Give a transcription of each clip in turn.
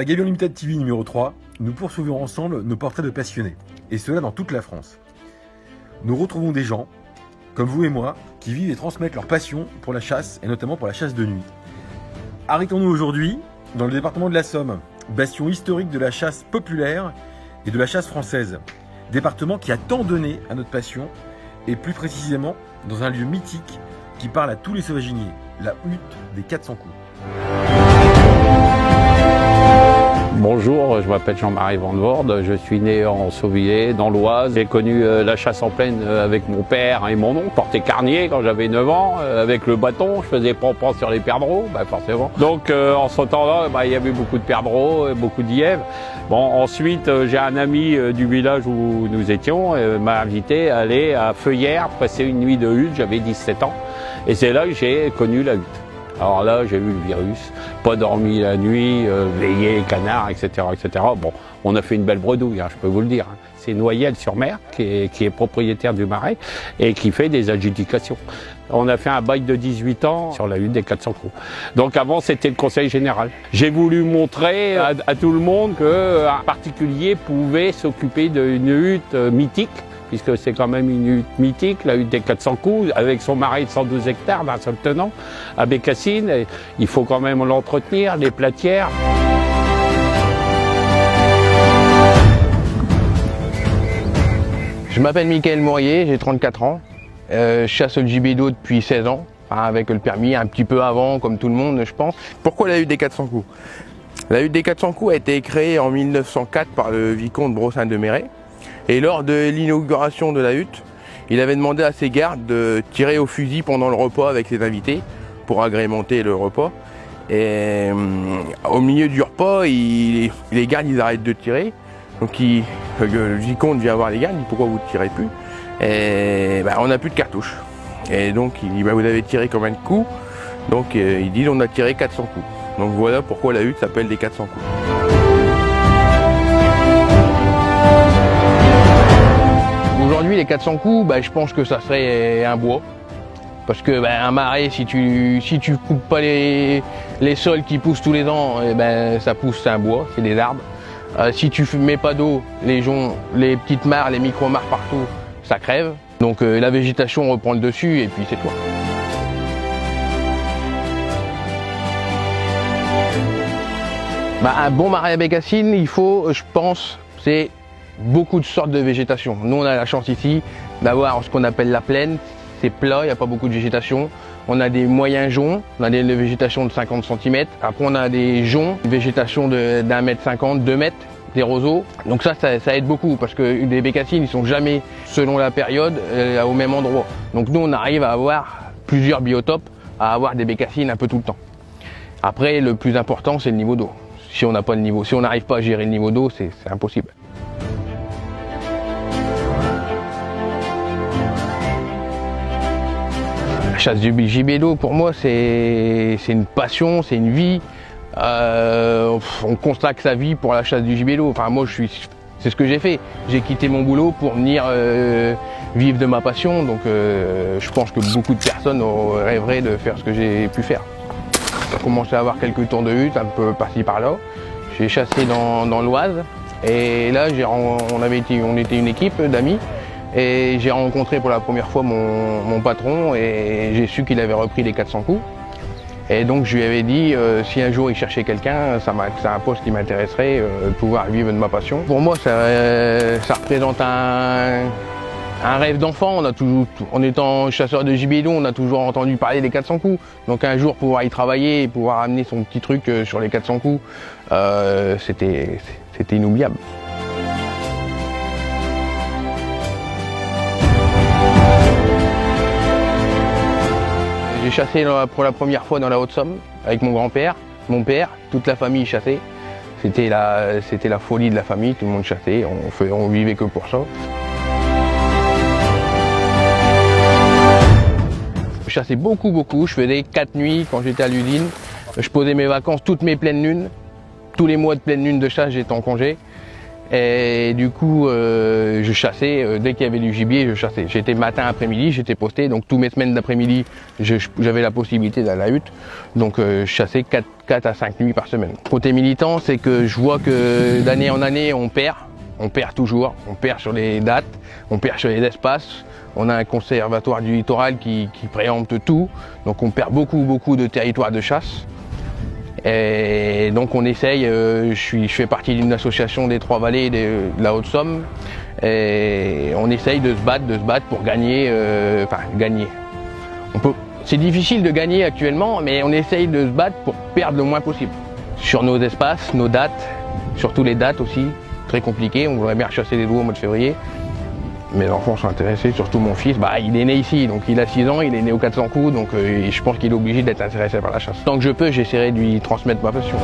la Gabion Limited TV numéro 3, nous poursuivons ensemble nos portraits de passionnés, et cela dans toute la France. Nous retrouvons des gens, comme vous et moi, qui vivent et transmettent leur passion pour la chasse, et notamment pour la chasse de nuit. Arrêtons-nous aujourd'hui dans le département de la Somme, bastion historique de la chasse populaire et de la chasse française, département qui a tant donné à notre passion, et plus précisément dans un lieu mythique qui parle à tous les sauvaginiers, la hutte des 400 coups. Bonjour, je m'appelle Jean-Marie Van Voorde, je suis né en Sauvillers, dans l'Oise. J'ai connu la chasse en plaine avec mon père et mon oncle. Je portais carnier quand j'avais 9 ans, avec le bâton, je faisais pompon sur les perdreaux, forcément. Donc en ce temps-là, il y avait beaucoup de perdreaux, beaucoup de lièvres. Bon, ensuite, j'ai un ami du village où nous étions, m'a invité à aller à Feuillères, passer une nuit de hutte, j'avais 17 ans. Et c'est là que j'ai connu la hutte. Alors là, j'ai vu le virus, pas dormi la nuit, veillé, canard, etc., etc. Bon, on a fait une belle bredouille, je peux vous le dire. C'est Noyelles-sur-Mer qui est propriétaire du marais et qui fait des adjudications. On a fait un bail de 18 ans sur la hutte des 400 coups. Donc avant, c'était le conseil général. J'ai voulu montrer à tout le monde qu'un particulier pouvait s'occuper d'une hutte mythique, puisque c'est quand même une hutte mythique, la hutte des 400 coups, avec son marais de 112 hectares d'un seul tenant, à Bécassines. Il faut quand même l'entretenir, les platières. Je m'appelle Michael Mourier, j'ai 34 ans. Je chasse le gibier d'eau depuis 16 ans, avec le permis, un petit peu avant, comme tout le monde, je pense. Pourquoi la hutte des 400 coups? La hutte des 400 coups a été créée en 1904 par le vicomte Brossin de Méret. Et lors de l'inauguration de la hutte, il avait demandé à ses gardes de tirer au fusil pendant le repas avec ses invités pour agrémenter le repas. Et au milieu du repas, les gardes ils arrêtent de tirer. Donc le vicomte vient voir les gardes, il dit pourquoi vous ne tirez plus? Et on n'a plus de cartouches. Et donc il dit vous avez tiré combien de coups? Donc il dit on a tiré 400 coups. Donc voilà pourquoi la hutte s'appelle des 400 coups. Aujourd'hui, les 400 coups, je pense que ça serait un bois. Parce que un marais, si tu coupes pas les sols qui poussent tous les ans, ça pousse, c'est un bois, c'est des arbres. Si tu mets pas d'eau, les petites mares, les micro-mares partout, ça crève. Donc la végétation reprend le dessus et puis c'est tout. Un bon marais à Bécassines, il faut, je pense, c'est beaucoup de sortes de végétation. Nous, on a la chance ici d'avoir ce qu'on appelle la plaine. C'est plat, il n'y a pas beaucoup de végétation. On a des moyens joncs, on a des végétations de 50 cm. Après, on a des joncs, une végétation d'1,50 m, 2 mètres, des roseaux. Donc ça aide beaucoup parce que les bécassines, ils sont jamais, selon la période, au même endroit. Donc nous, on arrive à avoir plusieurs biotopes, à avoir des bécassines un peu tout le temps. Après, le plus important, c'est le niveau d'eau. Si on n'a pas le niveau, si on n'arrive pas à gérer le niveau d'eau, c'est impossible. La chasse du gibier d'eau, pour moi, c'est une passion, c'est une vie. On consacre sa vie pour la chasse du gibier d'eau. Enfin, moi, c'est ce que j'ai fait. J'ai quitté mon boulot pour venir vivre de ma passion. Donc, je pense que beaucoup de personnes rêveraient de faire ce que j'ai pu faire. J'ai commencé à avoir quelques tours de hutte, un peu par-ci par-là. J'ai chassé dans l'Oise. Et là, on était une équipe d'amis. Et j'ai rencontré pour la première fois mon patron et j'ai su qu'il avait repris les 400 coups. Et donc je lui avais dit, si un jour il cherchait quelqu'un, c'est un poste qui m'intéresserait, de pouvoir vivre de ma passion. Pour moi, ça représente un rêve d'enfant. En étant chasseur de gibier d'eau, on a toujours entendu parler des 400 coups. Donc un jour pouvoir y travailler et pouvoir amener son petit truc sur les 400 coups, c'était inoubliable. J'ai chassé pour la première fois dans la Haute-Somme avec mon grand-père, mon père, toute la famille chassait. C'était la folie de la famille, tout le monde chassait, on vivait que pour ça. Je chassais beaucoup, je faisais 4 nuits quand j'étais à l'usine. Je posais mes vacances, toutes mes pleines lunes. Tous les mois de pleine lune de chasse, j'étais en congé. Et du coup, je chassais, dès qu'il y avait du gibier, je chassais. J'étais matin, après-midi, j'étais posté, donc tous mes semaines d'après-midi, j'avais la possibilité d'aller à la hutte. Donc je chassais 4 à 5 nuits par semaine. Côté militant, c'est que je vois que d'année en année, on perd toujours, on perd sur les dates, on perd sur les espaces. On a un conservatoire du littoral qui préempte tout, donc on perd beaucoup de territoires de chasse. Et donc on essaye, je fais partie d'une association des Trois Vallées de la Haute-Somme, et on essaye de se battre pour gagner, gagner. C'est difficile de gagner actuellement, mais on essaye de se battre pour perdre le moins possible. Sur nos espaces, nos dates, surtout les dates aussi, très compliqué, on voudrait bien chasser des loups au mois de février. Mes enfants sont intéressés, surtout mon fils, il est né ici, donc il a 6 ans, il est né au 400 coups, donc je pense qu'il est obligé d'être intéressé par la chasse. Tant que je peux, j'essaierai de lui transmettre ma passion.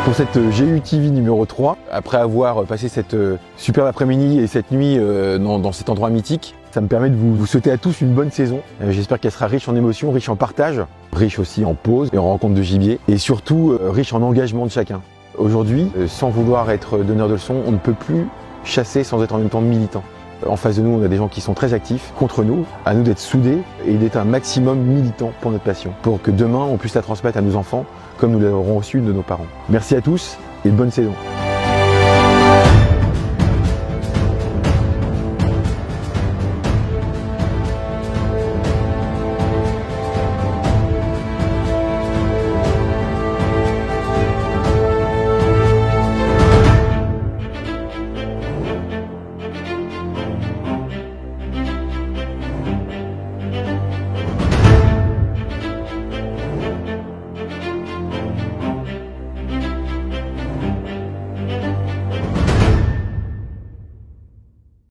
Pour cette GUTV numéro 3, après avoir passé cette superbe après-midi et cette nuit dans cet endroit mythique, ça me permet de vous souhaiter à tous une bonne saison. J'espère qu'elle sera riche en émotions, riche en partage, riche aussi en pauses et en rencontres de gibier, et surtout riche en engagement de chacun. Aujourd'hui, sans vouloir être donneur de leçons, on ne peut plus chasser sans être en même temps militant. En face de nous, on a des gens qui sont très actifs contre nous, à nous d'être soudés et d'être un maximum militants pour notre passion, pour que demain on puisse la transmettre à nos enfants comme nous l'aurons reçu de nos parents. Merci à tous et bonne saison.